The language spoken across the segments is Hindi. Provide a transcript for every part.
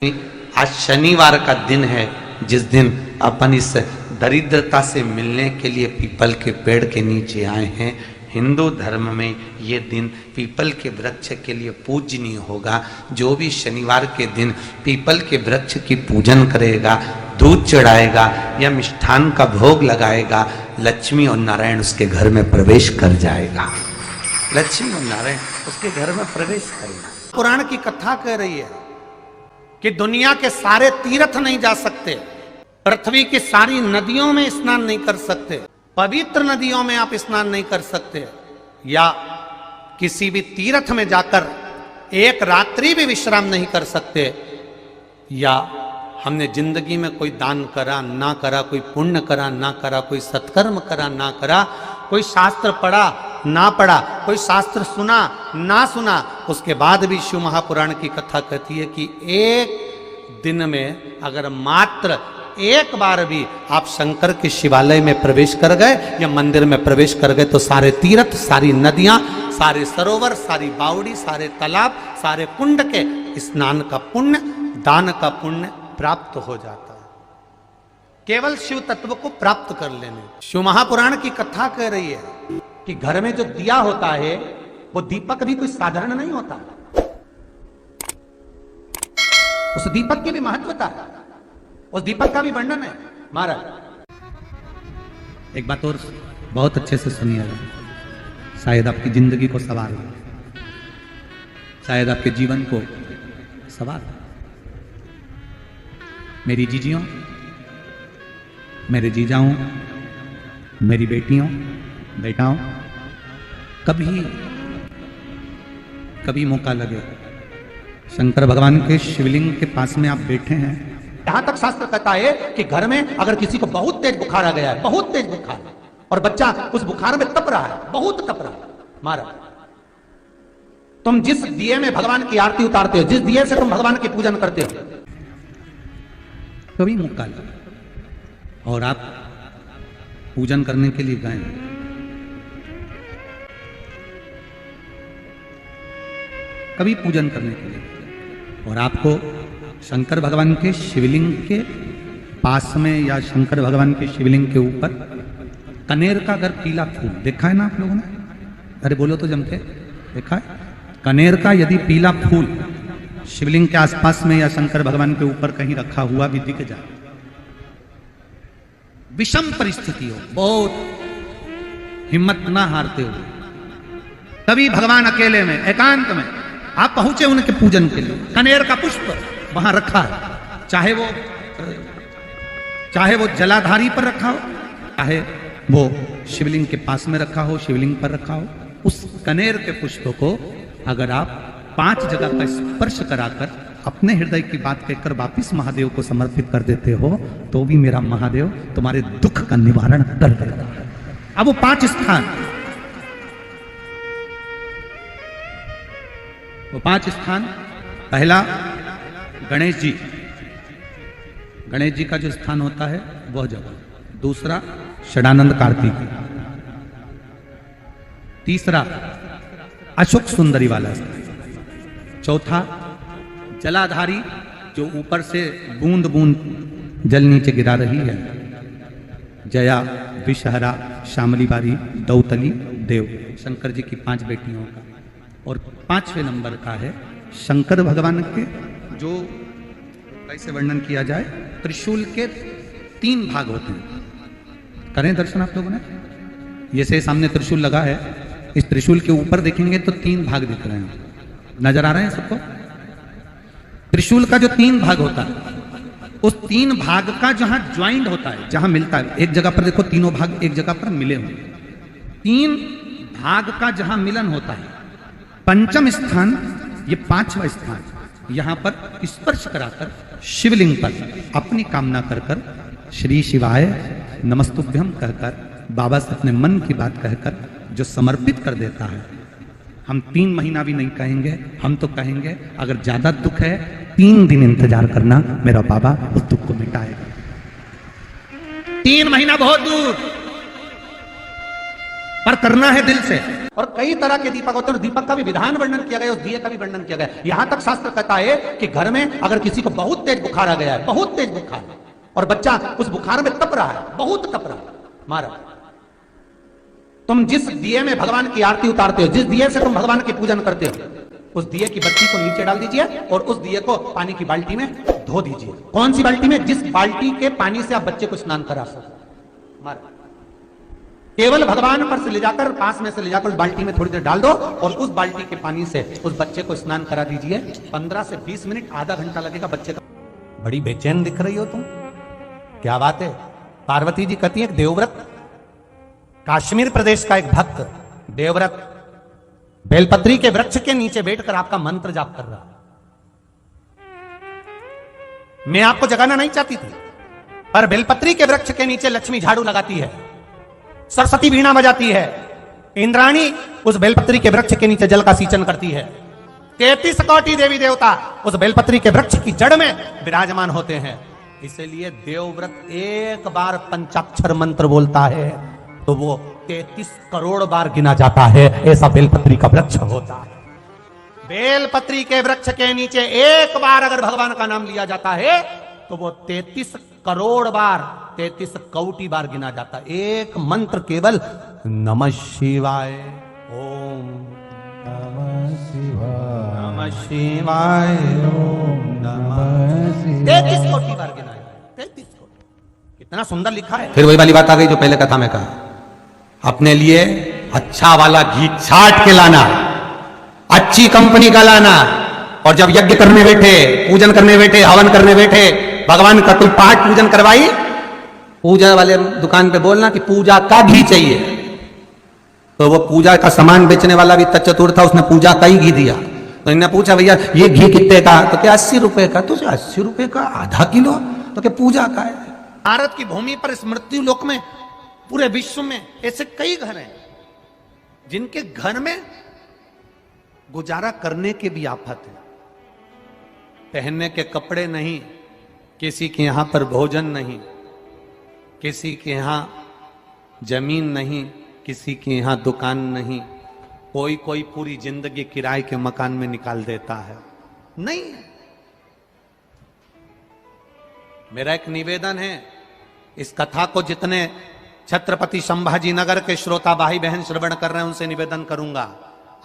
आज शनिवार का दिन है जिस दिन अपन इस दरिद्रता से मिलने के लिए पीपल के पेड़ के नीचे आए हैं। हिंदू धर्म में ये दिन पीपल के वृक्ष के लिए पूजनीय होगा। जो भी शनिवार के दिन पीपल के वृक्ष की पूजन करेगा, दूध चढ़ाएगा या मिष्ठान का भोग लगाएगा, लक्ष्मी और नारायण उसके घर में प्रवेश कर जाएगा। लक्ष्मी और नारायण उसके घर में प्रवेश करेगा। पुराण की कथा कह रही है कि दुनिया के सारे तीर्थ नहीं जा सकते, पृथ्वी की सारी नदियों में स्नान नहीं कर सकते, पवित्र नदियों में आप स्नान नहीं कर सकते, या किसी भी तीर्थ में जाकर एक रात्रि भी विश्राम नहीं कर सकते, या हमने जिंदगी में कोई दान करा ना करा, कोई पुण्य करा ना करा, कोई सत्कर्म करा ना करा, कोई शास्त्र पढ़ा ना पढ़ा, कोई शास्त्र सुना ना सुना, उसके बाद भी शिव महापुराण की कथा कहती है कि एक दिन में अगर मात्र एक बार भी आप शंकर के शिवालय में प्रवेश कर गए या मंदिर में प्रवेश कर गए तो सारे तीर्थ, सारी नदियां, सारे सरोवर, सारी बावड़ी, सारे तालाब, सारे कुंड के स्नान का पुण्य, दान का पुण्य प्राप्त हो जाता है। केवल शिव तत्व को प्राप्त कर लेने। शिव महापुराण की कथा कह रही है कि घर में जो दिया होता है वो दीपक भी कोई साधारण नहीं होता, उस दीपक की भी महत्वता है, उस दीपक का भी वर्णन है। महाराज एक बात और बहुत अच्छे से सुनिएगा, शायद आपकी जिंदगी को सवार हो, शायद आपके जीवन को सवार हो। मेरी जीजियों, मेरे जीजाओं, मेरी बेटियों, बेटाओं, कभी मौका लगे शंकर भगवान के शिवलिंग के पास में आप बैठे हैं। यहां तक शास्त्र कहता है कि घर में अगर किसी को बहुत तेज बुखार आ गया है, बहुत तेज बुखार, और बच्चा उस बुखार में तप रहा है, बहुत तप रहा है, महाराज तुम जिस दिए में भगवान की आरती उतारते हो, जिस दिए से तुम भगवान की पूजन करते हो, कभी मौका लगे और आप पूजन करने के लिए गए, कभी पूजन करने के लिए, और आपको शंकर भगवान के शिवलिंग के पास में या शंकर भगवान के शिवलिंग के ऊपर कनेर का अगर पीला फूल देखा है ना आप लोगों ने, अरे बोलो तो जमके, देखा है? कनेर का यदि पीला फूल शिवलिंग के आसपास में या शंकर भगवान के ऊपर कहीं रखा हुआ भी दिख जाए, विषम परिस्थिति हो, बहुत हिम्मत ना हारते हुए, तभी भगवान अकेले में एकांत में आप पहुंचे उनके पूजन के लिए, कनेर का पुष्प वहां रखा है, चाहे वो जलाधारी पर रखा हो, चाहे वो शिवलिंग के पास में रखा हो, शिवलिंग पर रखा हो, उस कनेर के पुष्प को अगर आप 5 जगह का स्पर्श कराकर अपने हृदय की बात कहकर वापिस महादेव को समर्पित कर देते हो तो भी मेरा महादेव तुम्हारे दुख का निवारण कर देगा। अब वो 5 स्थान, वो 5 स्थान, पहला गणेश जी, गणेश जी का जो स्थान होता है वह जगह, दूसरा षडानंद कार्तिक, तीसरा अशोक सुंदरी वाला स्थान, चौथा जलाधारी जो ऊपर से बूंद बूंद जल नीचे गिरा रही है, जया, विषहरा, शामली बारी, दौतली, देव, शंकर जी की 5 बेटियों का, और 5वें नंबर का है शंकर भगवान के, जो कैसे वर्णन किया जाए, त्रिशूल के 3 भाग होते हैं। करें दर्शन आप लोगों ने, ये से सामने त्रिशूल लगा है, इस त्रिशूल के ऊपर देखेंगे तो 3 भाग दिख रहे हैं, नजर आ रहे हैं सबको? त्रिशूल का जो 3 भाग होता है, उस 3 भाग का जहां ज्वाइंट होता है, जहां मिलता है, एक जगह पर देखो तीनों भाग एक जगह पर मिले हुए, 3 भाग का जहां मिलन होता है, 5वां स्थान, ये 5वां स्थान, यहां पर स्पर्श कराकर शिवलिंग पर अपनी कामना कर कर श्री शिवाय नमस्तुभ्यम कहकर बाबा से अपने मन की बात कहकर जो समर्पित कर देता है, हम 3 महीना भी नहीं कहेंगे, हम तो कहेंगे अगर ज्यादा दुख है 3 दिन इंतजार करना, मेरा बाबा उस दुख को मिटाएगा। 3 महीना बहुत दूर, पर करना है दिल से। और कई तरह के दीपक होते हैं, दीपक का भी विधान वर्णन किया गया, उस दिए का भी वर्णन किया गया। यहां तक शास्त्र कहता है कि घर में अगर किसी को बहुत तेज बुखार आ गया है, बहुत तेज बुखार, और बच्चा उस बुखार में तप रहा है, बहुत तप रहा है, मारा, तुम जिस दिए में भगवान की आरती उतारते हो, जिस दिए से तुम भगवान की पूजन करते हो, उस दिए की बत्ती को नीचे डाल दीजिए और उस दिए को पानी की बाल्टी में धो दीजिए। कौन सी बाल्टी में? जिस बाल्टी के पानी से आप बच्चे को स्नान करा सको। मारा, केवल भगवान पर से ले जाकर, पास में से ले जाकर उस बाल्टी में थोड़ी देर डाल दो और उस बाल्टी के पानी से उस बच्चे को स्नान करा दीजिए। 15 से 20 मिनट, आधा घंटा लगेगा बच्चे का। बड़ी बेचैन दिख रही हो तुम, क्या बात है? पार्वती जी कहती है, देवव्रत, कश्मीर प्रदेश का एक भक्त देवव्रत बेलपत्री के वृक्ष के नीचे बैठकर आपका मंत्र जाप कर रहा। मैं आपको जगाना नहीं चाहती थी, पर बेलपत्री के वृक्ष के नीचे लक्ष्मी झाड़ू लगाती है, सरस्वती वीणा बजाती है, इंद्राणी उस बेलपत्री के वृक्ष के नीचे जल का सिंचन करती है, 33 कोटि देवी देवता उस बेलपत्री के वृक्ष की जड़ में विराजमान होते हैं। इसलिए देवव्रत एक बार पंचाक्षर मंत्र बोलता है तो वो 33 करोड़ बार गिना जाता है, ऐसा बेलपत्री का वृक्ष होता है। बेलपत्री के वृक्ष के नीचे एक बार अगर भगवान का नाम लिया जाता है तो वो 33 करोड़ बार, 33 कोटि बार गिना जाता है। एक मंत्र केवल नमः शिवाय, ओम नमः शिवाय, नमः शिवाय, ओम नमः शिवाय, 33 कोटि बार गिना है, 33 कोटि। कितना सुंदर लिखा है। फिर वही वाली बात आ गई जो पहले कथा में कहा, अपने लिए अच्छा वाला घी छाट के लाना, अच्छी कंपनी का लाना, और जब यज्ञ करने बैठे, पूजन करने बैठे, हवन करने बैठे, भगवान का कोई पाठ पूजन करवाई, पूजा वाले दुकान पे बोलना कि पूजा का घी चाहिए। तो वो पूजा का सामान बेचने वाला भी चतुर था, उसने पूजा का ही घी दिया। तो इन्होंने पूछा, भैया ये घी कितने का? तो क्या 80 रुपए का? तो 80 रुपए का आधा किलो? तो क्या पूजा का है? भारत की भूमि पर, इस मृत्यु लोक में, पूरे विश्व में ऐसे कई घर हैं जिनके घर में गुजारा करने के भी आफत है। पहनने के कपड़े नहीं, किसी के यहां पर भोजन नहीं, किसी के यहां जमीन नहीं, किसी के यहां दुकान नहीं, कोई कोई पूरी जिंदगी किराए के मकान में निकाल देता है। नहीं, मेरा एक निवेदन है, इस कथा को जितने छत्रपति संभाजी नगर के श्रोता भाई बहन श्रवण कर रहे हैं उनसे निवेदन करूंगा,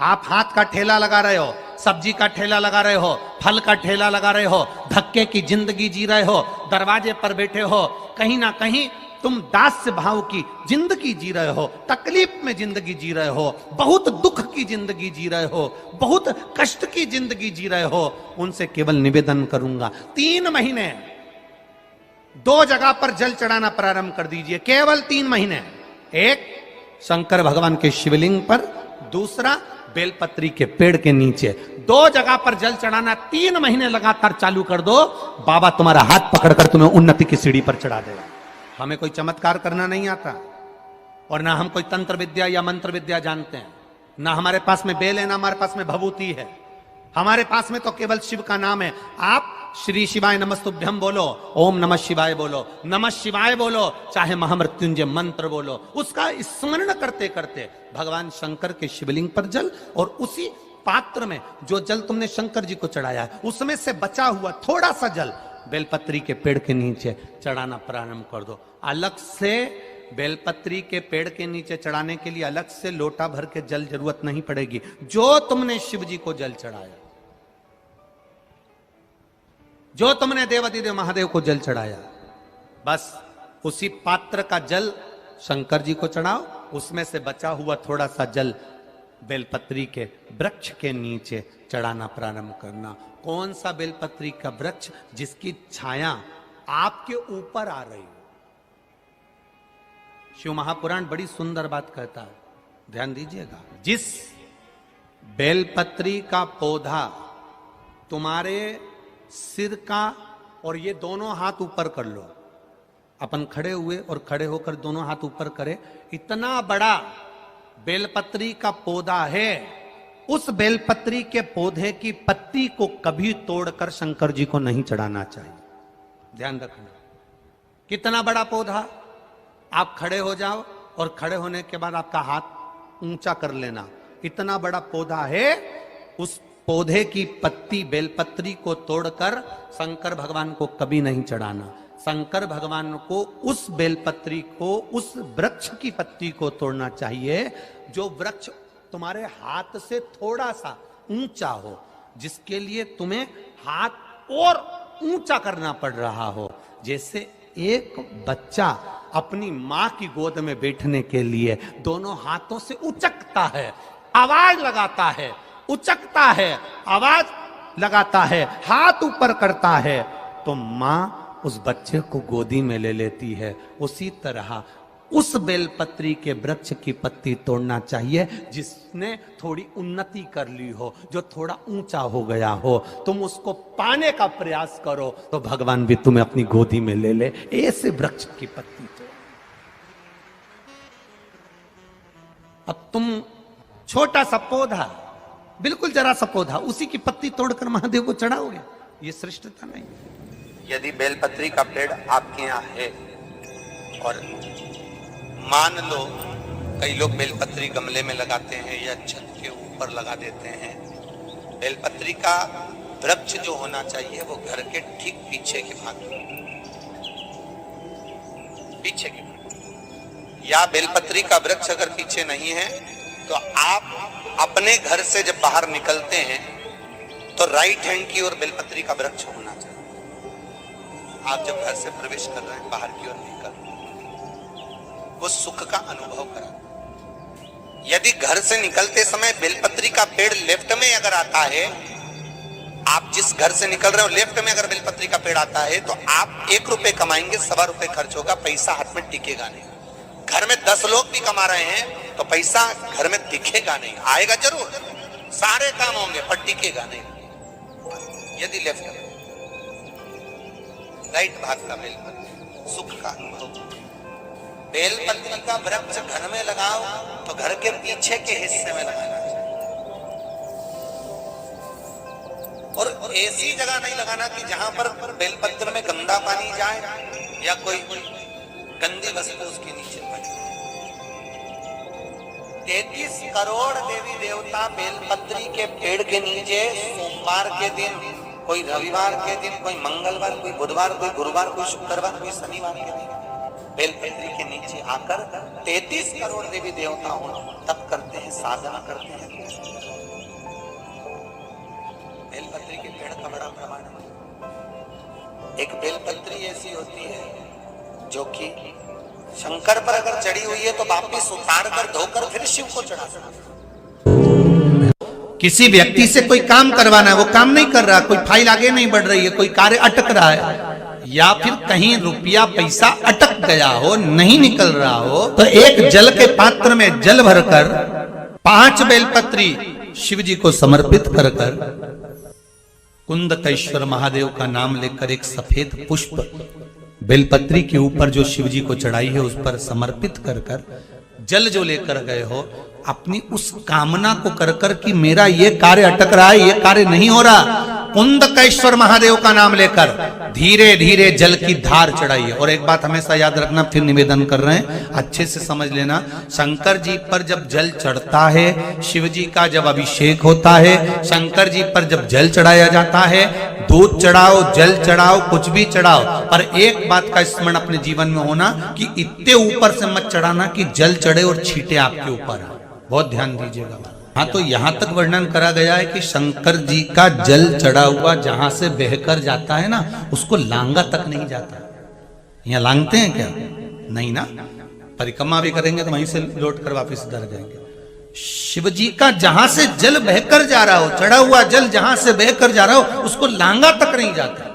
आप हाथ का ठेला लगा रहे हो, सब्जी का ठेला लगा रहे हो, फल का ठेला लगा रहे हो, धक्के की जिंदगी जी रहे हो, दरवाजे पर बैठे हो, कहीं ना कहीं तुम दास्य भाव की जिंदगी जी रहे हो, तकलीफ में जिंदगी जी रहे हो, बहुत दुख की जिंदगी जी रहे हो, बहुत कष्ट की जिंदगी जी रहे हो, उनसे केवल निवेदन करूंगा, 3 महीने 2 जगह पर जल चढ़ाना प्रारंभ कर दीजिए, केवल 3 महीने। एक शंकर भगवान के शिवलिंग पर, दूसरा बेलपत्री के पेड़ के नीचे, 2 जगह पर जल चढ़ाना 3 महीने लगातार चालू कर दो, बाबा तुम्हारा हाथ पकड़कर तुम्हें उन्नति की सीढ़ी पर चढ़ा देगा। हमें कोई चमत्कार करना नहीं आता, और ना हम कोई तंत्र विद्या या मंत्र विद्या जानते हैं, ना हमारे पास में बेल है, ना हमारे पास में भभूति है, हमारे पास में तो केवल शिव का नाम है। आप श्री शिवाय नमस्तुभ्यम बोलो, ओम नमः शिवाय बोलो, नमः शिवाय बोलो, चाहे महामृत्युंजय मंत्र बोलो, उसका स्मरण करते करते भगवान शंकर के शिवलिंग पर जल, और उसी पात्र में जो जल तुमने शंकर जी को चढ़ाया है उसमें से बचा हुआ थोड़ा सा जल बेलपत्री के पेड़ के नीचे चढ़ाना प्रारंभ कर दो। अलग से बेलपत्री के पेड़ के नीचे चढ़ाने के लिए अलग से लोटा भर के जल जरूरत नहीं पड़ेगी। जो तुमने शिव जी को जल चढ़ाया, जो तुमने देवादिदेव महादेव को जल चढ़ाया, बस उसी पात्र का जल शंकर जी को चढ़ाओ, उसमें से बचा हुआ थोड़ा सा जल बेलपत्री के वृक्ष के नीचे चढ़ाना प्रारंभ करना। कौन सा बेलपत्री का वृक्ष? जिसकी छाया आपके ऊपर आ रही हो। शिव महापुराण बड़ी सुंदर बात कहता है, ध्यान दीजिएगा। जिस बेलपत्री का पौधा तुम्हारे सिर का, और ये दोनों हाथ ऊपर कर लो, अपन खड़े हुए और खड़े होकर दोनों हाथ ऊपर करे, इतना बड़ा बेलपत्री का पौधा है, उस बेलपत्री के पौधे की पत्ती को कभी तोड़कर शंकर जी को नहीं चढ़ाना चाहिए। ध्यान रखना, कितना बड़ा पौधा। आप खड़े हो जाओ और खड़े होने के बाद आपका हाथ ऊंचा कर लेना। इतना बड़ा पौधा है, उस पौधे की पत्ती बेलपत्री को तोड़कर शंकर भगवान को कभी नहीं चढ़ाना। शंकर भगवान को उस बेलपत्री को, उस वृक्ष की पत्ती को तोड़ना चाहिए जो वृक्ष तुम्हारे हाथ से थोड़ा सा ऊंचा हो, जिसके लिए तुम्हें हाथ और ऊंचा करना पड़ रहा हो। जैसे एक बच्चा अपनी मां की गोद में बैठने के लिए दोनों हाथों से उचकता है, आवाज लगाता है, उचकता है, आवाज लगाता है, हाथ ऊपर करता है, तो मां उस बच्चे को गोदी में ले लेती है। उसी तरह उस बेलपत्री के वृक्ष की पत्ती तोड़ना चाहिए जिसने थोड़ी उन्नति कर ली हो, जो थोड़ा ऊंचा हो गया हो। तुम उसको पाने का प्रयास करो तो भगवान भी तुम्हें अपनी गोदी में ले ले। ऐसे वृक्ष की पत्ती तोड़। अब तुम छोटा सा पौधा, बिल्कुल जरा सा पौधा, उसी की पत्ती तोड़कर महादेव को चढ़ाओगे, ये श्रेष्ठता नहीं। यदि बेलपत्री का पेड़ आपके यहाँ है और मान लो कई लोग बेलपत्री गमले में लगाते हैं या छत के ऊपर लगा देते हैं, बेलपत्री का वृक्ष जो होना चाहिए वो घर के ठीक पीछे के भाग में, पीछे के भाग। या बेलपत्री का वृक्ष अगर पीछे नहीं है तो आप अपने घर से जब बाहर निकलते हैं तो राइट हैंड की ओर बेलपत्री का वृक्ष होना चाहिए। आप जब घर से प्रवेश कर रहे हैं, बाहर की ओर निकल, वो सुख का अनुभव करा। यदि घर से निकलते समय बेलपत्री का पेड़ लेफ्ट में अगर आता है, आप जिस घर से निकल रहे हो लेफ्ट में अगर बेलपत्री का पेड़ आता है तो आप 1 रुपए कमाएंगे, 1.25 रुपए खर्च होगा, पैसा हाथ में टिकेगा नहीं। घर में 10 लोग भी कमा रहे हैं तो पैसा घर में दिखेगा नहीं, आएगा जरूर, सारे काम होंगे पर टिकेगा नहीं। यदि लेफ्ट में राइट भाग का बेलपत्री, सुख का अनुभव। बेलपत्री का वृक्ष घर में लगाओ तो घर के पीछे के हिस्से में लगाना चाहिए, और ऐसी जगह नहीं लगाना कि जहां पर बेलपत्र में गंदा पानी जाए या कोई गंदी वस्तु उसके नीचे पड़े। 33 करोड़ देवी देवता बेलपत्री के पेड़ के नीचे सोमवार के दिन, कोई रविवार के दिन, कोई मंगलवार, कोई बुधवार, कोई गुरुवार, कोई शुक्रवार, कोई शनिवार के दिन बेलपत्री के नीचे आकर 33 करोड़ देवी देवता हो तप करते हैं, साधना करते हैं। बेलपत्री के पेड़ का बड़ा प्रमाण है। एक बेलपत्री ऐसी होती है जो कि शंकर पर अगर चढ़ी हुई है तो वापिस उतार कर धोकर फिर शिव को चढ़ा सकते। किसी व्यक्ति से कोई काम करवाना है, वो काम नहीं कर रहा, कोई फाइल आगे नहीं बढ़ रही है, कोई कार्य अटक रहा है, या फिर कहीं रुपया पैसा अटक गया हो, नहीं निकल रहा हो, तो एक जल के पात्र में जल भरकर 5 बेलपत्री शिव जी को समर्पित कर कर कुंदकेश्वर महादेव का नाम लेकर एक सफेद पुष्प बेलपत्री के ऊपर जो शिव जी को चढ़ाई है उस पर समर्पित कर कर जल जो लेकर गए हो, अपनी उस कामना को कर कर कि मेरा ये कार्य अटक रहा है, ये कार्य नहीं हो रहा, कुंदकेश्वर महादेव का नाम लेकर धीरे धीरे जल की धार चढ़ाइए। और एक बात हमेशा याद रखना, फिर निवेदन कर रहे हैं, अच्छे से समझ लेना, शंकर जी पर जब जल चढ़ता है, शिव जी का जब अभिषेक होता है, शंकर जी पर जब जल चढ़ाया जाता है, दूध चढ़ाओ, जल चढ़ाओ, कुछ भी चढ़ाओ, पर एक बात का स्मरण अपने जीवन में होना कि इतने ऊपर से मत चढ़ाना कि जल चढ़े और छींटे आपके ऊपर। बहुत ध्यान दीजिएगा। हाँ, तो यहां तक वर्णन करा गया है कि शंकर जी का जल चढ़ा हुआ जहां से बहकर जाता है ना, उसको लांगा तक नहीं जाता। यहाँ लांगते हैं क्या? नहीं ना, परिक्रमा भी करेंगे तो वहीं से लौट कर वापिस इधर जाएंगे। शिव जी का जहां से जल बहकर जा रहा हो, चढ़ा हुआ जल जहां से बहकर जा रहा हो, उसको लांगा तक नहीं जाता।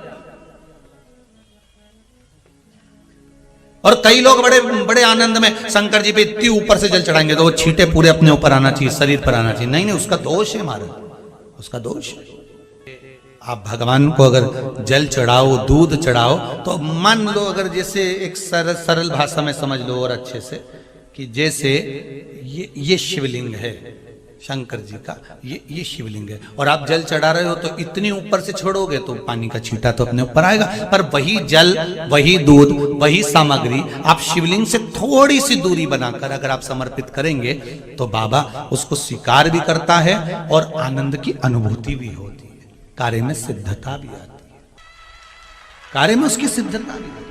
और कई लोग बड़े बड़े आनंद में शंकर जी पे इतनी ऊपर से जल चढ़ाएंगे तो वो छींटे पूरे अपने ऊपर आना चाहिए, शरीर पर आना चाहिए। नहीं नहीं, उसका दोष है हमारा, उसका दोष है। आप भगवान को अगर जल चढ़ाओ, दूध चढ़ाओ, तो मान लो अगर जैसे एक सरल भाषा में समझ लो और अच्छे से, कि जैसे ये शिवलिंग है, शंकर जी का ये शिवलिंग है। और आप जल चढ़ा रहे हो तो इतनी ऊपर से छोड़ोगे तो पानी का छींटा तो अपने ऊपर आएगा, पर वही जल, वही दूध, वही सामग्री आप शिवलिंग से थोड़ी सी दूरी बनाकर अगर आप समर्पित करेंगे तो बाबा उसको स्वीकार भी करता है और आनंद की अनुभूति भी होती है। कार्य में सिद्धता भी आती है, कार्य में उसकी सिद्धता भी